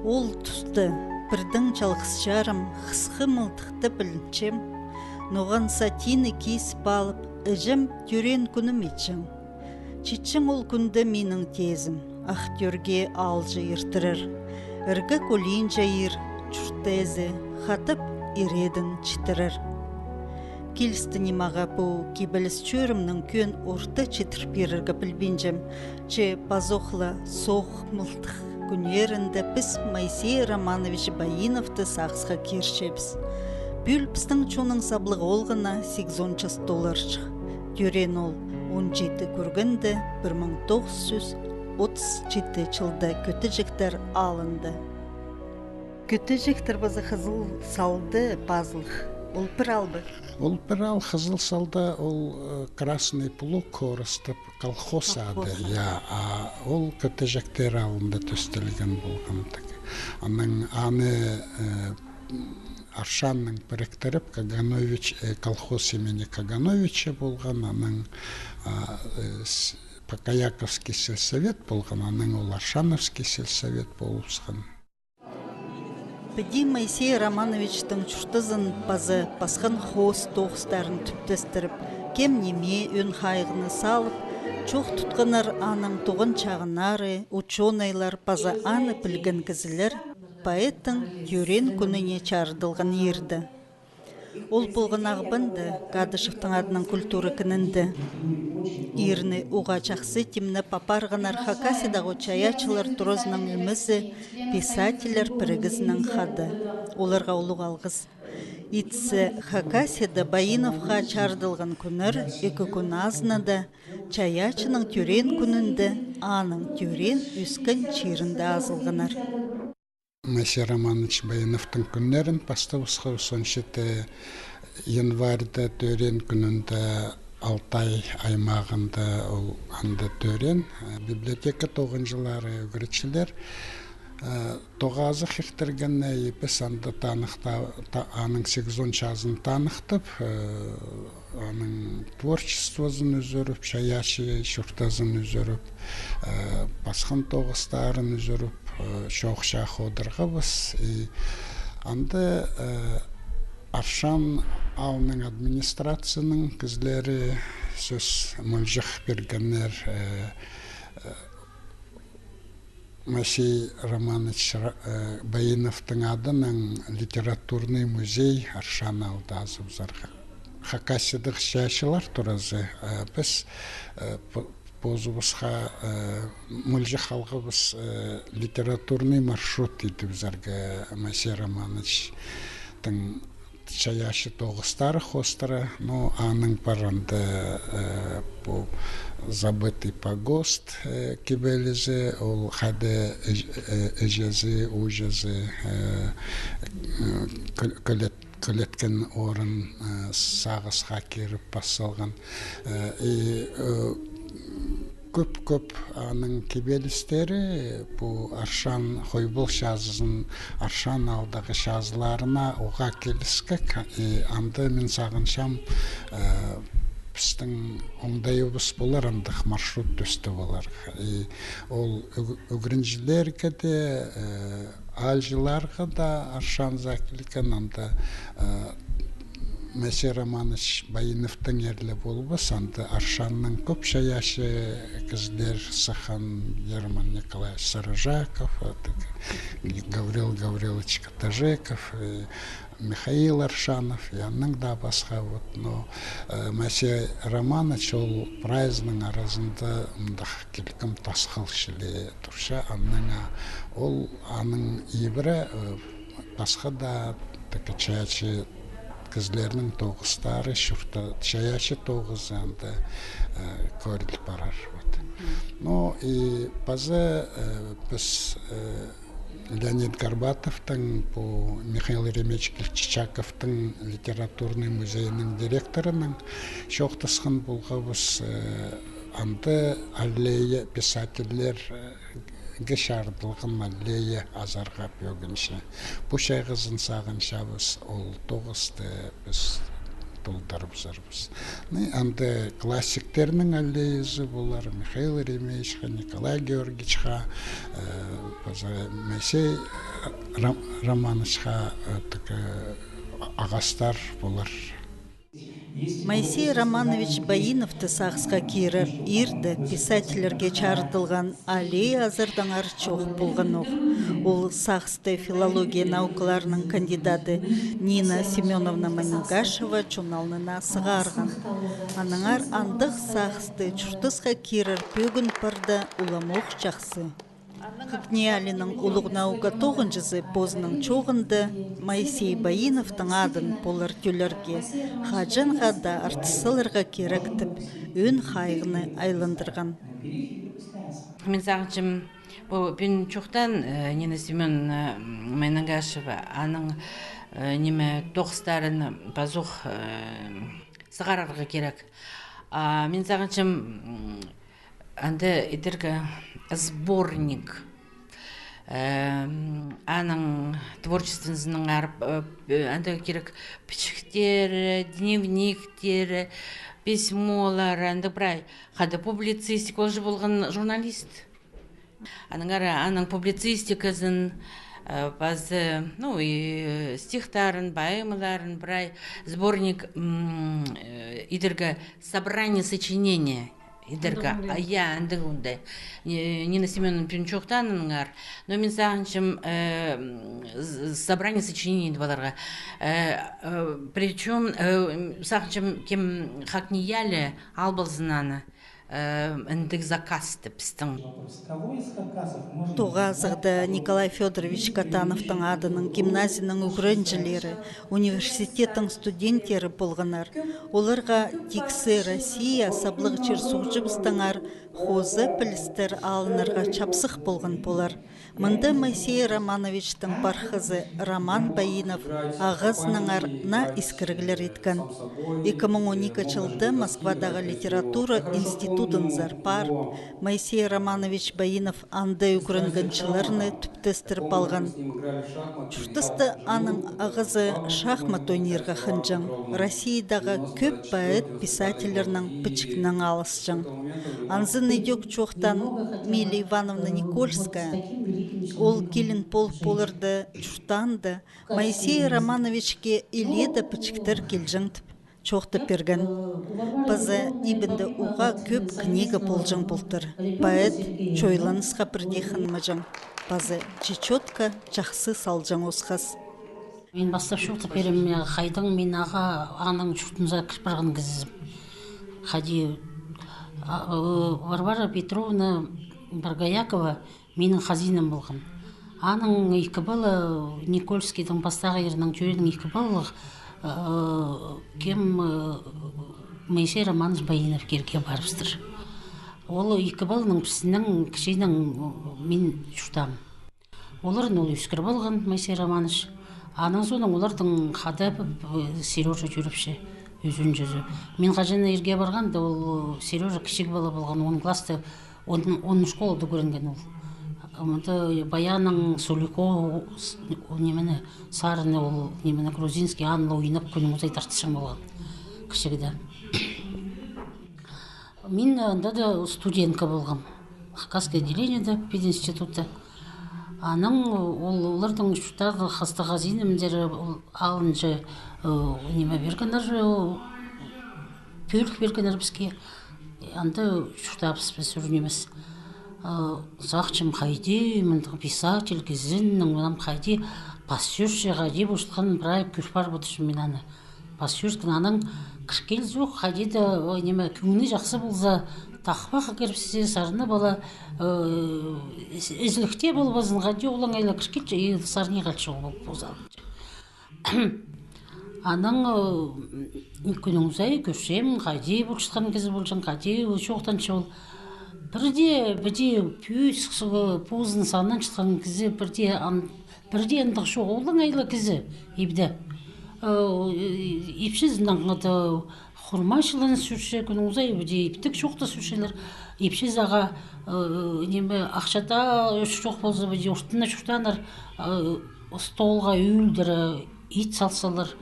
Ол тұсты бірдің жалғыз-жарым қысқы мылтықты білінчем, ноған сатины кесіп алып, үжім түрен күнім етшің. Читшің ол күнді менің тезім, ақтөрге алжы ертірір. Үргі көлейін жайыр, чұрттезі, қатып ередін читірір. Келісті немаға бұл кебіліс чөрімнің көн орты читіріп еріргі білбенжім, че пазоқлы соқ мылтық күнерінді біз Моисей Романович Баиновты сақсыға кершепіз. Бүл біздің чоның саблығы олғына $800. Дөрен ол 17 көргінді 1937 жылда көті жіктер алынды. Көті жіктер базы қызыл салды базылық. Ол бір албы? Ол бір ал қызыл салда ол красный плуг корыстып колхоз ады. Ол көті жіктер алынды төстелген болғандық. Аның аны Аршанның біріктіріп колхоз имени Кагановича болған, аның Покаяковский сельсовет болған, аның ол Аршановский сельсовет болысқан. Біді Моисей Романовичтің чұртызын базы басқан хоз тоғыстарын түптестіріп, кем неме өн қайғыны салып, чоқ тұтқынар аның тоғын чағынары, ученыйлар базы аны білген кізілер, поэттің түрен күніне чардылған ерді. Ол болған ағбынды, Қадышевтың адының культуры кінінді. Ирны уға жақсы темні папарғанар Хакасидағы чаячылар тұрызының өмізі, писателер бірігізінің қады. Оларға олуға алғыз. Итсі Хакасида Баиновға чардылған күнір, екі күн азынады, чаячының түрен күнінді, аның түрен үскін чирінді азылғанар. Моисей Романович Баиновтың күннерін паставысқа 17 январьда төрен күнінде Алтай аймағында ол анда төрен. Библиотека 9 жылары өгірітшілер. Тоғазы қиқтіргенне епес анда аның 8-10 жазын танықтып, аның творчествосын үзіріп, шаяшы шұртазын үзіріп, басқан тоғыстарын үзіріп, шоқша қодырға біз. Анда Аршан ауының администрацияның кізлері сөз мүлжіқ бергенер Моисей Романович Баиновтың адының литературный музей Аршан алды азыбзарға. Хакасидық шайшылар тұразы біз позыбызға мүлжі қалғыбыз литературный маршрут дейді бізерге Моисей Романовичтың чаяшы тоғыстары хостары, но аның паранды бұл забытый погост кебелізі, ол қады әжезі, ұжезі көлеткен орын сағысқа керіп басылған. Көп аның кебелістері бұл Аршан қойбыл шазысын Аршан алдағы шазыларына оға келіскек. Анды мен сағыншам біздің оңдайыбыз болар, андық маршрут төсті болар. Ол өгірінжілерге де, алжыларға да Аршан закілген, анда Моисей Романович Баиновтың ерлі болуы санды Аршанның көп шаяшы кіздер Сахан Ерман Николаевич Сарыжаков, Гаврил Гаврилович Катажеков, Михаил Аршанов, янның да басқа. Но Моисей Романович ол прайзның арасында ұмдақ келкім тасқалшылы тұрша, ол аның ебірі басқа да чаячы кізлерінің тоғыстары, чаячы тоғызы анда көріліп барар. Но базы біз Леонид Горбатовтың, Михаил Еремечкин Чичаковтың литературный музейінің директорының шоқтысқын болғабыз анды аллея писательлер шардылғын аллея азарға бөгінші. Бұл шайғызын сағын шабыз ол тоғысты біз толдарбызарбыз. Анда классиктернің әллейізі болар, Михаил Ремейшқа, Николай Георгиевичқа, Моисей Романовичқа ағастар болар. Моисей Романович Баиновты сағысқа кирер, ирді писательерге чарытылған аллея азырдаңар чоқ болған оқ. Ол сағысты филология наукаларының кандидаты Нина Семеновна Манюгашева журналына сығарған. Аныңар андық сағысты чұртысқа кирер пөгін пырды уламоқ жақсы. Хыкниялінің ұлық наука 9-сы позының чоғынды Моисей Баиновтың адын болар төлерге хажын ғада артысылырға керектіп, өн қайғыны айландырған. Мен сағыншым, бен чоқтан Нина Семеновна Манюгашева аның неме тоқыстарын базуқ сығарарға керек. Мен сағыншым, анда едіргі сборник аның творчественный анда керек пичіктері, дневниктері, письмолар, анда брай хада публицистик ол же болған журналист. Аның публицистикасын базы, стихтарын, поэмаларын брай сборник идерга собрание сочинения. Идерга, я андығынды. Нина Семеновна Пинчуқтаныңар. Но мен сағыншым собрание сочинений баларға. Причем сағыншым кем хакниялі албалзынаны індік закасты пістің. Тоғазығды Николай Федорович Катановтың адының гимназияның үгірінжілері, университеттің студенттері болғанар. Оларға Тиксы Россия саблығы чер сұғжыбыстыңар хозы пілістер алынырға чапсық болған болар. Мында Моисей Романовичтың бархызы Роман Баинов ағызыныңар на искіргілер еткен. 2012 жылды Москвадағы литература институтын зарпарып, Моисей Романович Баинов анда үгірінгіншілеріні түптестіріп алған. Чұртысты аның ағызы шахмат ойнерға хынжың. Россиядағы көп поэт писательерінің пічікнің алысжың. Анзын идек чоқтан Миля Ивановна Никольская, ол келін полырды, чұртанды, Моисей Романовичке иледі пічіктер келжіңтіп, чоқты перген. Базы ибінді уға көп книга болжың болтыр. Поэт чойланысқа бірдейхін мұжың. Базы чечетка жақсы салжың осқас. Мен бастап шоқты перем қайдың мен аға аның чұртымыза кірпірғын кізізім. Хади Варвара Петровна Баргаякова менің хазинам болған. Аның екі балы Никольскийдің бастағы ерінің жөрінің екі балы кем Моисей Романович Баинов керге барыпстыр. Ол екі балының пісінің кішейінің мен жұқтам. Оларын ол өскір болған Моисей Романович. Аның соның олардың қады Сережа жүріпші. Өзін жүзі. Мен қажаны ерге барғанда ол Сережа кішік бала болған, 10 класты, 10 школада көрінген ол. Баяның Солико, Сарыны, ол грузинский анлы ойнап көніміз айтартышым болған кішігіде. Мен анда да студентка болғам. Хакасское отделениеде пединституты. Аның олардың үштағы хастағазинімдері алынжы неме бергенер, пөлік бергенер бізге. Анда үштағыз біз үрінеміз. Сақчым қайды, мындығы писатель, кезіннің, мұнам қайды, пассюрші қайды бұштықын бірай күрпар бұтышым мен аны. Пассюршкін аның кіркел жоқ, қайды да неме күңіне жақсы болса, тақпаға керіпсе сарыны бала үзілікте болбазын қайды олың айлы кіркел сарыны қалшы болып бозалыншы. Аның күніңізай көршем қайды бұлшытқан кезі болжан қайды жоқтаншы ол. Бірде пүйіс позын санынан шытқан кезі бірде андық жоқ олың айлы кезі ебді. Епшізінен ғады құрмашылын сүрше күніңізай бірде ептік жоқты сүршелер. Епшіз аға ақшата жоқ болса бірде ұштына жұқтаныр столға үйілдірі ит салсалар.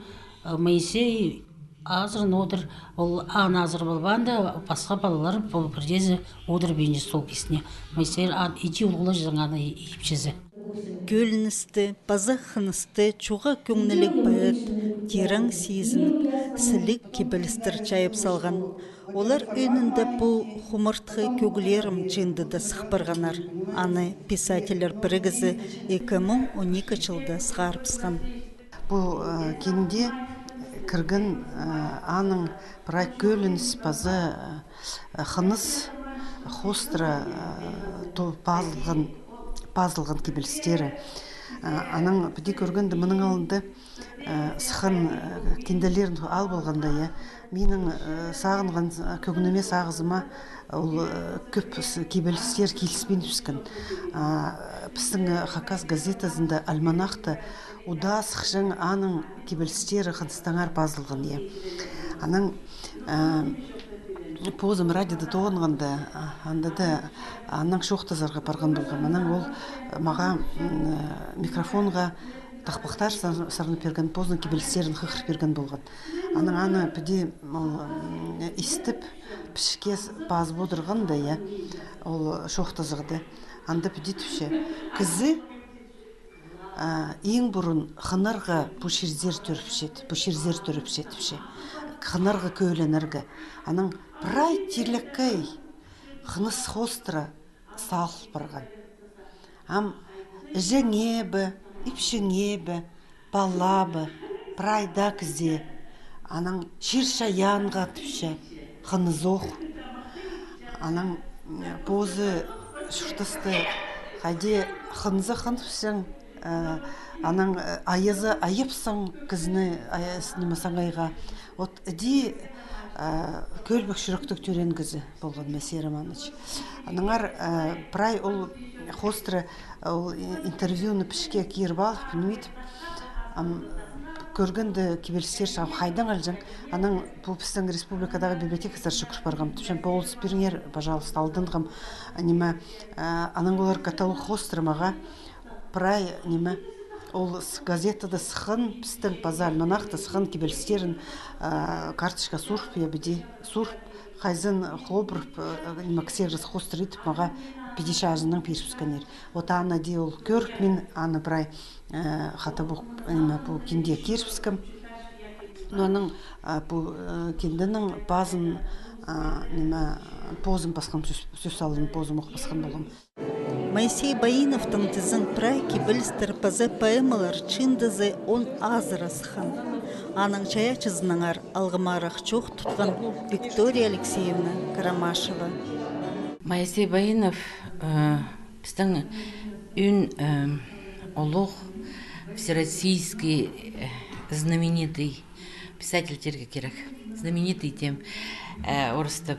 Моисей азырын одыр ол аны азыр болбанда басқа балалар бұл бірдезе одыр бенже сол кесіне майсер иди улгула жаңаны ипчезе Көліністі, паза хынысты, чуға көңнілік байыт, терең сезініп, сілік кебілістір чайып салған. Олар önünde bu хумыртқы көгілерім жындыда сықпырғанар. Аны писателер бірігізі 2012 жылда сығарыпсқан. Бұл кенде кіргін аның бірай көлініс пазы хыныс хостра пазылған кебілістері. Аның біде көргенді мұның алынды сықын кенделерін ал болғанда, менің сағынған көгініме сағызыма ол көп кебілістер келіспен түскін. Біздің Хакас газетасында альманахты ұда сықшың аның кебілістері қыныстаңар пазылған. Аның позым радиода тоғынғанда, аның шоқтазарға барған болған. Аның ол маға микрофонға тақпақтар сарынып берген, позын кебілістерін қықыр берген болған. Аның аны біде істіп пішке баз бодырғанда, ол шоқтазығды. Анда біде түші. Кізі ең бұрын қынарға бұшерзер түріпшет. Қынарға көйленерге. Аның бірай терліккай қыныс хостыра салық барған. Ам жәңебі, ипшіңебі, балабы, прайда кізе. Аның шершаянға түші, қынызоқ. Аның позы шұртысты қайде қынызы қынфсың, аның айызы айыпсың кізіні аясынымасың айға. От әді көлбік шүріктік түрен кізі болған Мәсер Романович. Аныңар прай ол хостры интервьюны пішке киіріп алып, білмейтіп, көргенді кебелістер шағып қайдан алжың. Аның бұл біздің республикадағы библиотекасар шүкір барғам. Түпшен болыс беріңер, пожалуйста, алдынғам. Аның олар каталог хостры маға прай неме ол газетада сықын біздің паза альманахта сықын кебелістерін карточка сурп ебеде сурп қайзын хлобырып кісеріз хостыр етіп маға педеша ажының першісканер. Ота ана де ол көріп мен аны бірай қата бұл кенде кершіскім. Оның бұл кендінің базын позым басқам сөз алын позым оқ басқан болым. Моисей Баиновтың тізін прай кебілістір пазы поэмалар чиндызы он азырасыхан. Аның чая чызыныңар алғымарақ чоқ тұтқан Виктория Алексеевна Карамашева. Моисей Баинов біздің үн олух всероссийский знаменитый писательтерге керек. Знаменитый тем орыстып.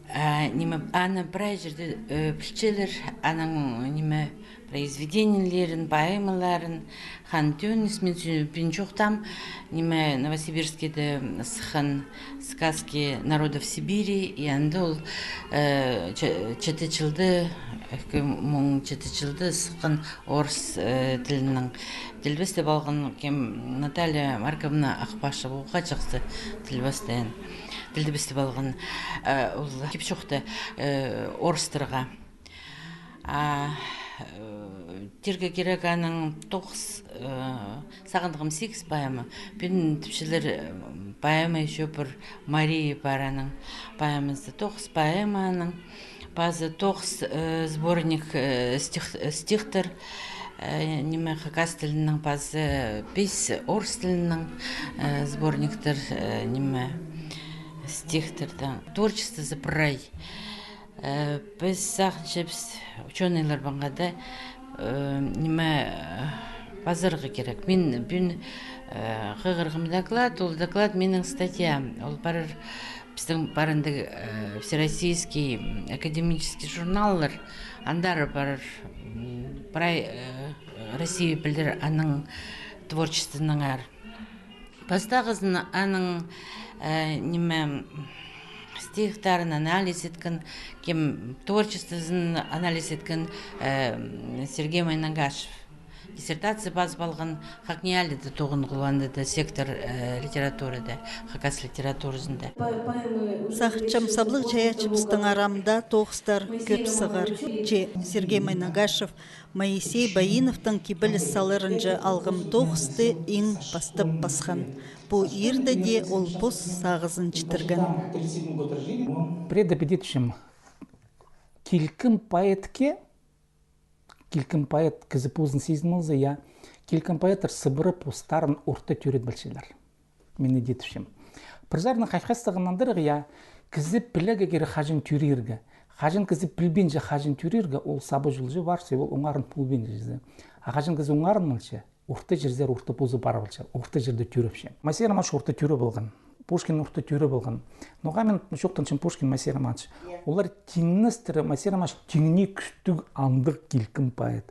Аны бірай жерде пілчелер, аның неме произведениялерін, поэмаларын, хан төнісмен пенчоқтам, неме Новосибирскеде сыхан сказки народов Сибири, и анды ол четічілді сыхан орыс тілінің тілбесті балғын кем Наталья Марковна Ақпашы болға жақсы тілбестен. Тілді бісті балған кепшоқты орыстырға. Терге керек аның 9 сағындығым 8 байымы. Бен түпшілер байымы еще бір Мария бараның байымызды 9 байыманың. Базы 9 сборник стихтер. Неме Хакас тілінің базы 5 орыс тілінің сборниктер неме стихтерді. Творчество запырай. Біз сақыншы біз ученыйлар бағада неме базырғы керек. Мен қығырғым доклад, ол доклад менің статья. Ол барыр біздің барынды всероссийский академический журналлар. Андар барыр барай Россия білдір аның творчествоның ар. Бастағызын аның неме стихтарын анализ еткен, кем творчествосын анализ еткен Сергей Майнагашев. диссертация базып алған хакниялі де тоғын қыланды да сектор литературада, хакас литературасында. Сақытчам саблық жаячымыстың арамда тоғыстар көп сығыр. Сергей Майнагашев, Моисей Баиновтың кибіліс салырынжы алғым тоғысты ең бастып басқан. Бұл ерді де ол бұс сағызын чытырған. Предопедетшим килкім поэт кізі пұзын сезінмілзі, я килкім поэтер сыбыры пұстарын орта түрет білшелер. Мені детішім. Призарны қайқастығынандырығы, я кізі пілігі кері қажын түрергі. Қажын кізі пілбенже қажын түрергі, ол сабы жылжы барсы, ол оңарын пұлбен жезі. Қажын кізі оңарын мүлше, орта жердер орта пұзы бары білше, орта жерді түрепше. Масер Романович орта түрі болған. Пушкин орта түрі болған. Ноға мен жоқтаншын Пушкин Масер Романович. Олар теңністірі Масер Романович теңіне күштік андық келкім поэт.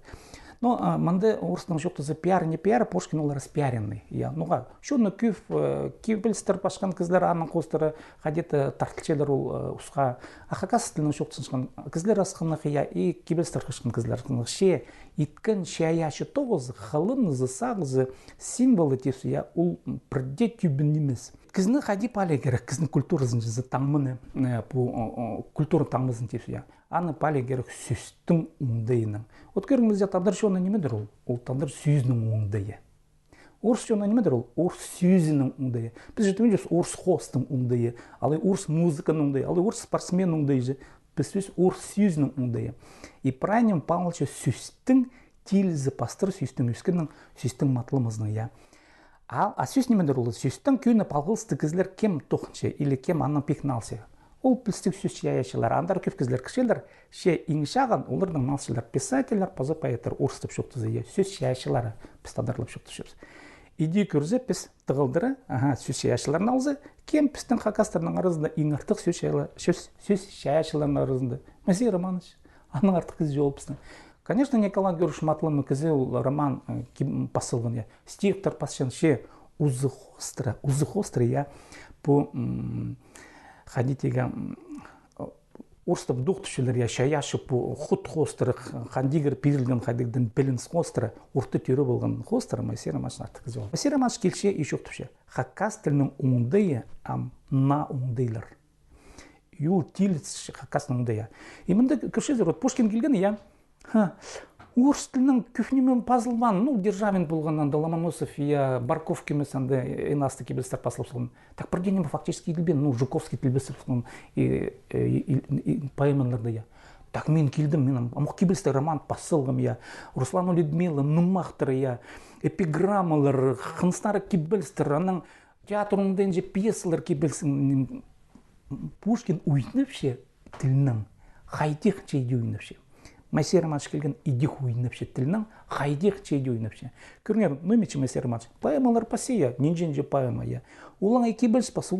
Но манды орыстың жоқтызы пиар, не пиар, Пушкин олар спиаренный. Ноға, шоны күйбілістір пашқан кізлер аның қостыры, қадеті тартылчелер ол ұсқа. Ақақас тілінің жоқтыншқан кізлер асқанық, и күйбілістір қышқан кізлер. Ше, иткін шаяшы тоғызы, қалынызы, сағызы, символы тесі, ол бірде түйбін емес. Кізні қади пале керек, кізні культурызын жызы таңмыны, культура таңмызын тесі, аны пале керек сөстің оңдайының. От көріңізде тандыр шоны немедір ол? Ол тандыр сүйізінің оңдайы. Орыс шоны немедір ол? Орыс сүйізінің оңдайы. Біз жетімен жүрс орыс хостың оңдайы, алай орыс музыканың оңдайы, алай орыс спортсмен оңдайы. Біз сөз орыс сүйізінің оңдайы. И правильным памылчы сөстің тилізі пастыр сөстің өскінің сөстің матлымызның, я. А сөз немедір ол? Сөстің күйіні палғылысты кізлер кем тоқыншы, или кем анның пекналсы. Ол пілстік сөз шаяшылар, андар көп кізлер кішелер, ше иңшаған, олардың малшылар, писателер, позы поэтер, орыстып шоқтызы, сөз шаяшылары біз тадарлып шоқтышырыз. Иди көрзе, біз тығылдыры, сөз шаяшыларын алзы, кем пістің хакастарының арызында ең артық сөз шаяшылардың арызында. Масей Романович, аның артық кізі жол пістің. Конечно, Николай Георгиевич Матлымы кізі роман посылған, стихтар пасшан, ше узы хостры, по ходитега орыстық дуқтышылар, шаяшы по худ хостры, қандигер пирілген қадигден білінс хостры, орты түрі болған хостры, Масей Романович артық кізі ол. Масей Романович келше ешок түпше. Хакас тілінің оңдайы, на оңдайлар. Юл тиліс хакасының оңдайы. Именно көршезер, Пушкин келген, орыс тілінің күхнемен пазылман, Державин болғаннан да Ломоносов, Барков кемесанды энасты кебелістер пасылып солын. Так бірденем фактически тілбен, Жуковский тілбесіп солын поэмаларды, Так мен келдім, мен амық кебелістер роман пасылғым, Руслану Людмила, нұмақтыры, эпиграммалар, қыныстары кебелістер, аның театрыңден же пьесалар кебелсің. Пушкин уйнывше тілінің, қайтеқ чейді уйнывше. Масей Романович келген идих уйнывше тілінің, қайтеқ чейді уйнывше. Көріңер, нөмечі Масей Романович, поэмалар пасе, ненжен же поэма, Улаңа кебеліс пас,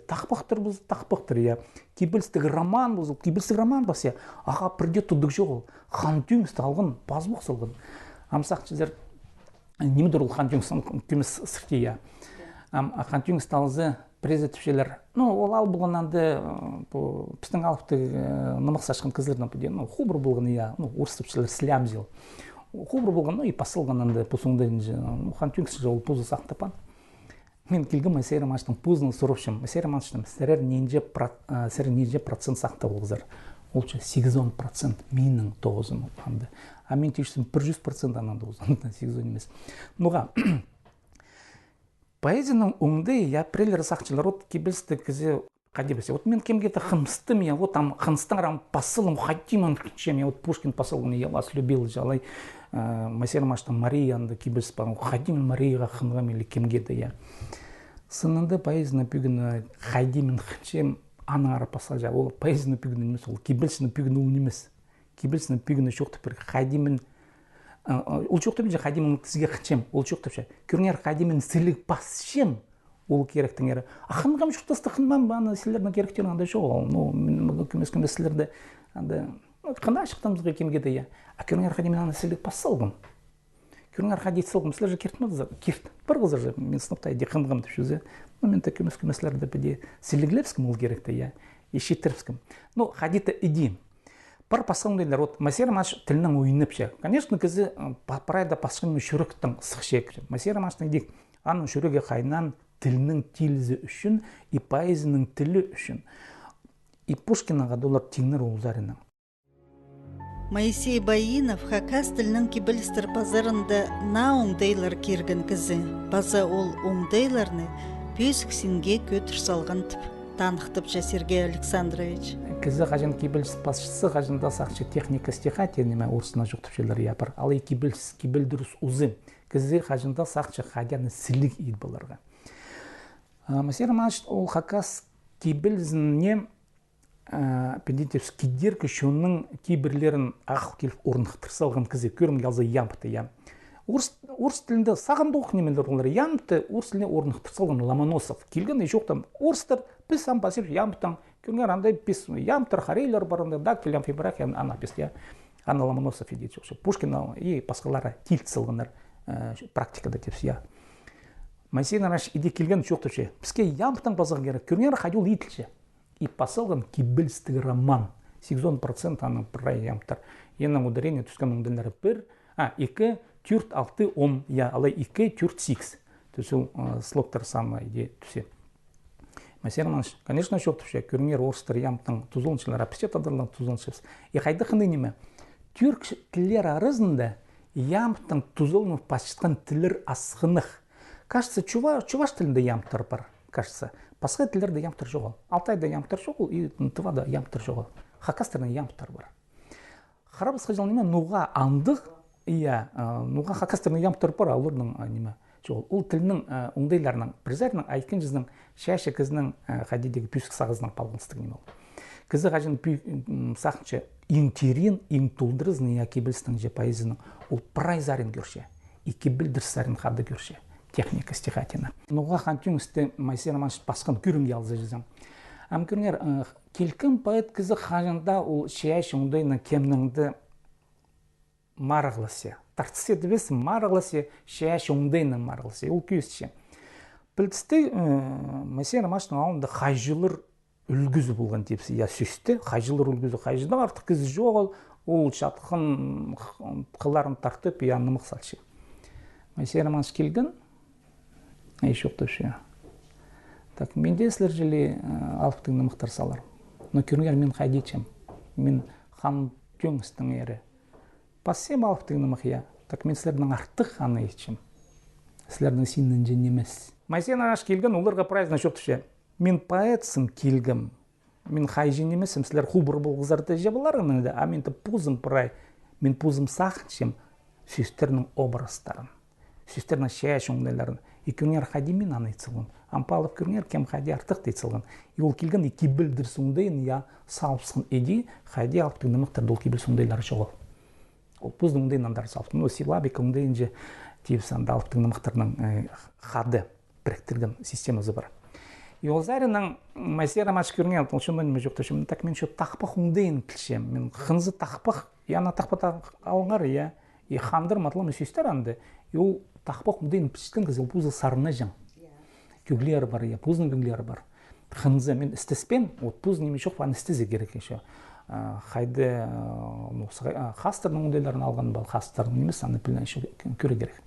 тақпақтыр бұз, тақпақтыр, кебелістік роман бұз, кебелістік роман пасе, аға бірде тұдық жоғыл, хан түйіңісті алғын, базбұқ салғын. Амсақ чызер, немедір ол хан түйіңісті кемес сұрте, хан түйіңісті алызы, презетіпшелер, ол ал болғананды, біздің алыпты нымық сашқан кізлерден бұден, хубыр болған, орыстыпшелер слям зел. Хубыр болған, и пасылғананды пұсыңдайынжы, хан түйіңісті ол пұзы сақтапан. Мен келгім Масей Романовичтың пұзыны сұрыпшым. Масей Романовичтың сәрер ненже процент сақты болғызар. Ол че 80% менің тоғызым ұлғанды. А мен тешісім 100% ананды ұлғанды, 80 емес. Нұға, поэзияның оңды, прелері сақчылар, кебелісті кізе қадебесе. Мен кемгеті қымстым, қынстың рам пасылым, хаттимын күтшем, Пушкин пасылын, вас любил жалай. Масей Романовичтың Марияны кебеліс барын, хаттимын Марияға қынғам елі кемгеті, Сынынды поэзияны бүгіні қайдемін қыншем аның ара пасал жа. Ол поэзияны бүгіні емес, ол кебелісіні бүгіні ол емес. Кебелісіні бүгіні жоқты бір қайдемін, ол жоқты бір қайдемін тізге қыншем, ол жоқты бір. Көрінер қайдемін сілік басшем, ол керектің әрі. Ақынғам жоқтасты қынман баны сілердің керектерін андай жоқ. Көмес сілерді қында шықтамызға кемгеді. Көрінер қайдемін аны сілік бассалғым. Көріңер қадет сылғым, сілер же кертмеді, керт. Бір қызыр же, мен сыныпта еде қындығым деп жүзі. Мен тәк көмескімеслерді біде сілігілепскім ол керекті, ешеттеріпскім. Қадеті иди. Бар пасқандайлар, вот Масер Маш тілінің ойынып. Конечно, кізі парайда пасқын шүріктің сықшек. Масер Маштың дек, аның шүріге қайнан тілінің тилізі үшін, и поэзияның тілі үшін. И Пушкинға долар теңнер олзарының. Моисей Байинов Хакас тілінің кибілістір базарында на оңдайлар керген кізі. База ол оңдайларны пүйсіксінге көтір салған тіп. Танықтып Сергей Александрович. Кізі қажын кибіліс басшысы қажында сақшы техника стихатия неме орысына жоқтып желер япыр. Ал и кибілдіріс ұзым. Кізі қажында сақшы қадяны сілік ед боларға. Масер Маш ол Хакас кибілізіне пендентев кидер кішінің кейбірлерін ақыл келіп орнықтырса алған кізі көрім ялзы ямпты ям. Орыс тілінде сағанды оқынемелер олар ямпты орыс тіліне орнықтырса алған Ломоносов. Келген жоқтым орыстар біз сам басып ямптан көрген андай біз ямптар харейлер барында да келем фибрах ана біз я ана Ломоносов едет жоқ. Пушкин и басқалары тилт салғандар практикада депс я. Масен Маш иде келген жоқты ше. Бізге ямптан базар керек. Көрген хадил етілше. И посылған кибілістігі роман. 80% аның пырай ямптар. Енің ударение түскен оңдылары 1, 2, 4, 6, 10, я, алай 2, 4, 6. Түсіл слоктар самы иде түсе. Масен Маш, конечно, жоқ түше. Көрген орыстар ямптың тузылыншылар, апсет адырлан тузылыншылар. И қайды қынды неме? Түрк тілер арызында ямптың тузылынып пашытқан тілер асқынық. Кажется, чуваш тілінде ямптар бар. Кажется, басқа тілдерде ямптар жоғал. Алтайда ямптар жоғал, и Тывада ямптар жоғал. Хакастерде ямптар бар. Харабыз қажал неме, нуға андық, нуға Хакастерде ямптар бар, олардың неме жоғал. Ол тілінің оңдайларының, призарының, айкен жүзінің, шәші кізінің қадидегі пүйсік сағызының палғыныстығы неме ол. Кізі қажын сақыншы ең терен, ең толдырызын, кебілістің же поэзияның, ол прайзарын көрше, и кебілдірсарын қады көрше. Техника стихатина. Нуға қантың үсті Масер Маш басқан көрім ялзы жүзім. Ам көрінер, келкін поэт кізі қажында ол шияш оңдайны кемніңді марғылысы. Тартысы едібес марғылысы, шияш оңдайны марғылысы. Ол күйістіші. Білдісті Масер Маштың ауында қайжылыр үлгізі болған депсі. Я сөсті, қайжылыр үлгізі. Қайжылар артық кізі жоғыл, ол шатқын қыларын тартып, нымық салшы. Масер Маш келген, еще кто еще. Так, менде сілер желі алыптың нымықтар салар. Но көріңер мен қайдечем. Мен хан жөңістің ері. Пассем алыптың нымық я. Так, мен сілердің артық ханы ечем. Сілердің синнің жен емес. Масен Маш келген, оларға праздна жоқ түше. Мен поэтсым келгім. Мен қай жен емесім. Сілер хубыр болғызарды жабыларың да. А мен пузым прай. Мен пузым сақыншем. Сөстерінің образтарын. Сөстерінің шәш оңдайларын. И көрінер қади мен аны етсілген. Ампалып көрінер кем қади артық етсілген. И ол келген кебілдір соңдайын, салыпсың еди, қади алыптың нымықтарды ол кебіл соңдайлары жоғыл. Ол пұздың оңдайын андары салыптың. Ол силабик оңдайын же тейіпсанды алыптың нымықтарының қады біріктірген системасы бар. И ол зарының Масер Маш көрінген, ол шындан неме жоқты. Так мен шо тақпақ оңдайын тілшем. Мен қынзы тақпақ, яна тақпақ алғар, и хандыр матылы сөстер анды. И ол тақпақ мұндайын пішкен кіз, ол пұзы сарына жан. Көглер бар, пұзының көглері бар. Қынзы, мен істеспен, пұз неме жоқ, баған істезе керек еші. Қайды қастырның оңдайларын алған бол, қастырның немес, аны білген көре керек.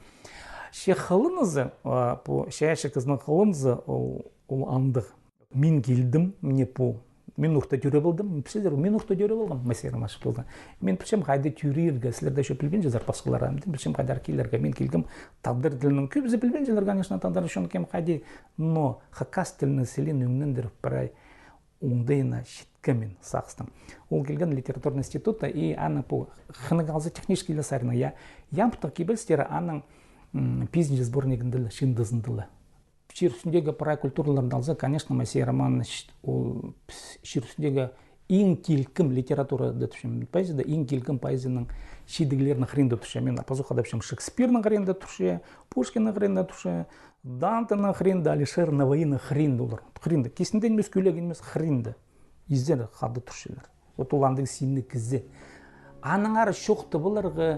Ше қылыңызы, шәші кізінің қылыңызы, ол андық. Мен келдім, мен ұрта түрі болдым, мен ұрта түрі болдым, Масер Маш болдым. Мен білсем қайды түрерге, сілерді шо білген жазар басқылары, білсем қайдар келерге, мен келгім тағдыр тілінің көбізі білген жазар, конечно, тағдыр үшін кем қайды, но Хакас тілінің селен өңнендір бірай оңдайына шеткі сақыстым. Ол келген литературный института, и аны бұл қынығалзы технический сарына, ямптық кебелістері аның пизнежі сборнигінділі, шындызындылы. Шер үстіндегі пырай культураларды алса, конечно, Масей романы шер үстіндегі ең келкім литература да түшем. Поэзияда ең келкім поэзияның шедігілерінің қырында түше. Мен апазуқада түшем Шекспирның қырында түше, Пушкинның қырында түше, Дантының қырында, Алишер Наваиның қырында олар. Қырында. Кесінде емес көйлеген емес қырында. Издері қады түшелер. Вот оландың сені кізі. Аның ары шоқты бұларға,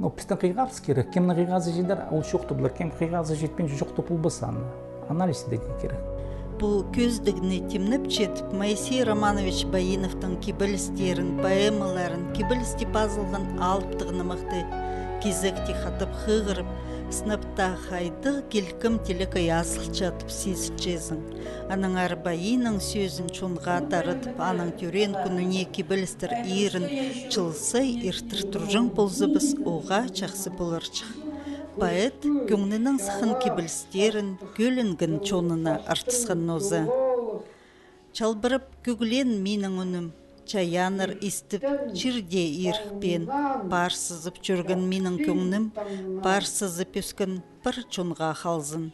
пістің қиғапсы керек. Кемнің қиғазы жейдер, ол шоқты бұлар. Кем қиғазы жетпен жоқты пұлбасы аны. Анализ деген керек. Бұл көздігіне темніп жетіп, Моисей Романович Баиновтың кибілістерін, поэмаларын, кибілісте пазылған алыптығыны мықты кезекте қатып қығырып, сыныпта қайды келкім телекі ясыл жатып сезічезің. Аның арбайының сөзін чонға тарытып, аның түрен күніне кибілістер ерін чылсай ертір тұржың болзыбыз оға чақсы болырчық. Поэт көңнінің сықын кибілістерін көлінгін чонына артысқан нозы. Чалбырып күгілен менің үнім, чаяныр истіп чирде ирхпен, пар сызып жүрген менің көңнім, пар сызып өскен бір чонға қалзын.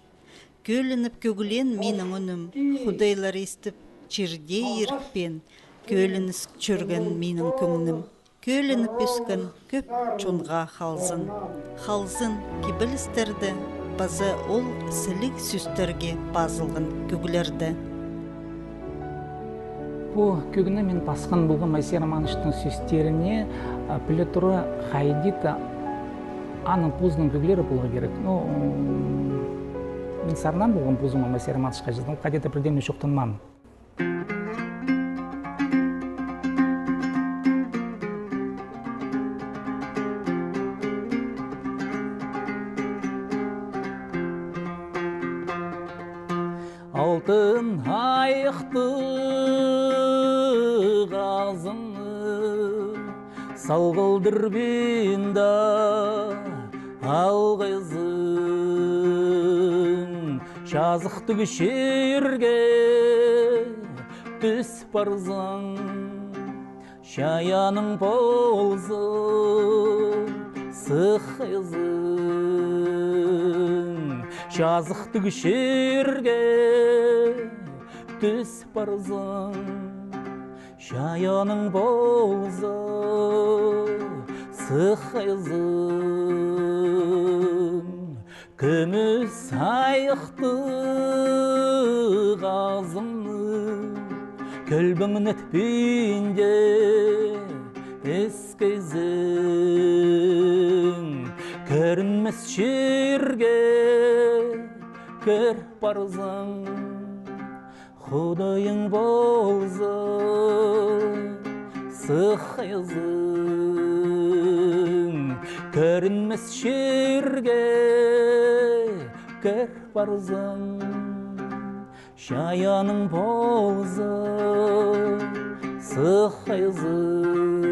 Көлініп көгілен менің үнім, худайлар истіп чирде ирхпен, көлініс жүрген менің көңнім, көлініп өскен көп чонға қалзын. Қалзын кибілістерді, базы ол сілік сүстерге базылған көгілерді. Бұл көгіні мен басқан болған Моисей Романовичтың сөздеріне біле тұры хайдита аның пузының көгілері болға керек. Мен сарынан болған пузыма Моисей Романовичқа жаздым, қадеті бірдемі шоқтынман. Алтын айықты ғазыны салғылдыр бенда алғызын жазықты күшерге түс барзың шаяның болзы сықызын жазықты күшерге түс барзың шаяның болзы сықызын күміс айықты ғазымны көлбіңін өтпейінде ескізің көрінмес жерге көр барзың Құдайың болзы сықызың көрінмес жерге көр барзың шаяның болзы сықызың